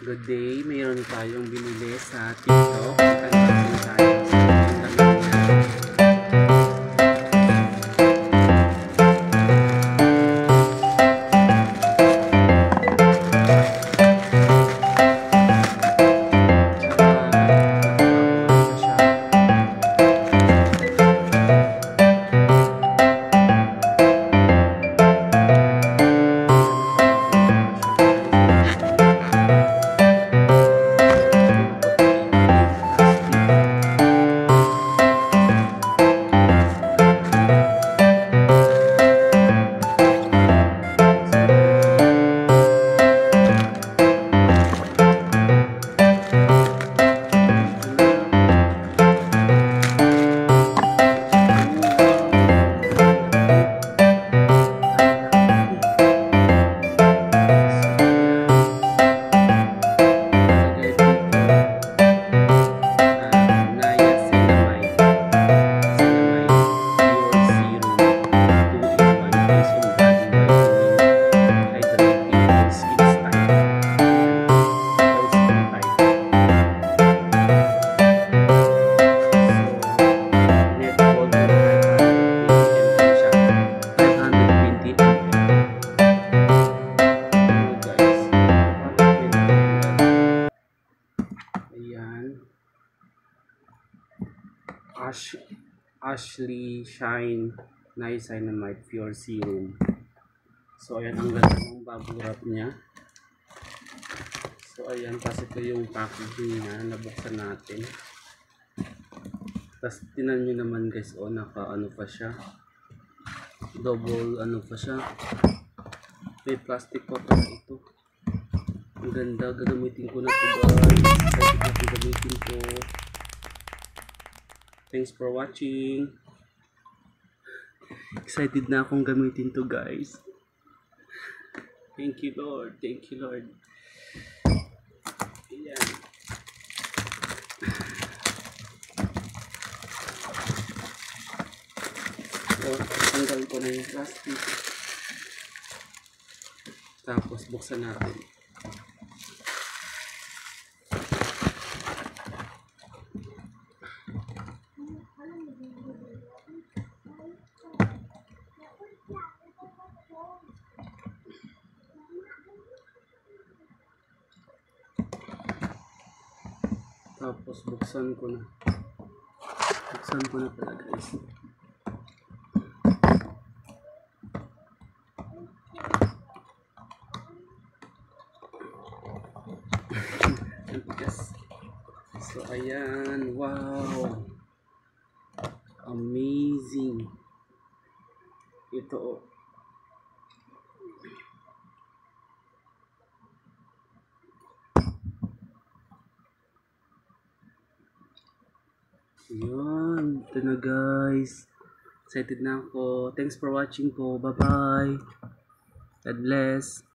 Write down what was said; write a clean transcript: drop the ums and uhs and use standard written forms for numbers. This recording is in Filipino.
Good day, mayroon tayong binili sa TikTok. Unboxing tayo sa damit niya. Ashley Shine Niacinamide Pure Serum. So ayan, ang ganda ng bubble wrap niya. So ayan, kasi ito yung packaging niya, nabuksan natin. Tapos tinan nyo naman guys, naka ano pa siya, double ano pa siya, may plastic pa pala ito. Ang ganda, gagamitin ko na ito guys. Gagamitin ko. Thanks for watching. Excited na akong gamitin to guys. Thank you Lord. Thank you Lord. Ayan. So, tanggal ko na yung plastic. Tapos buksan natin. Tapos buksan ko na. Buksan ko na pala guys. So ayan, wow. Amazing. Ito Yun, ito na guys. Excited na ako. Thanks for watching po. Bye bye. God bless.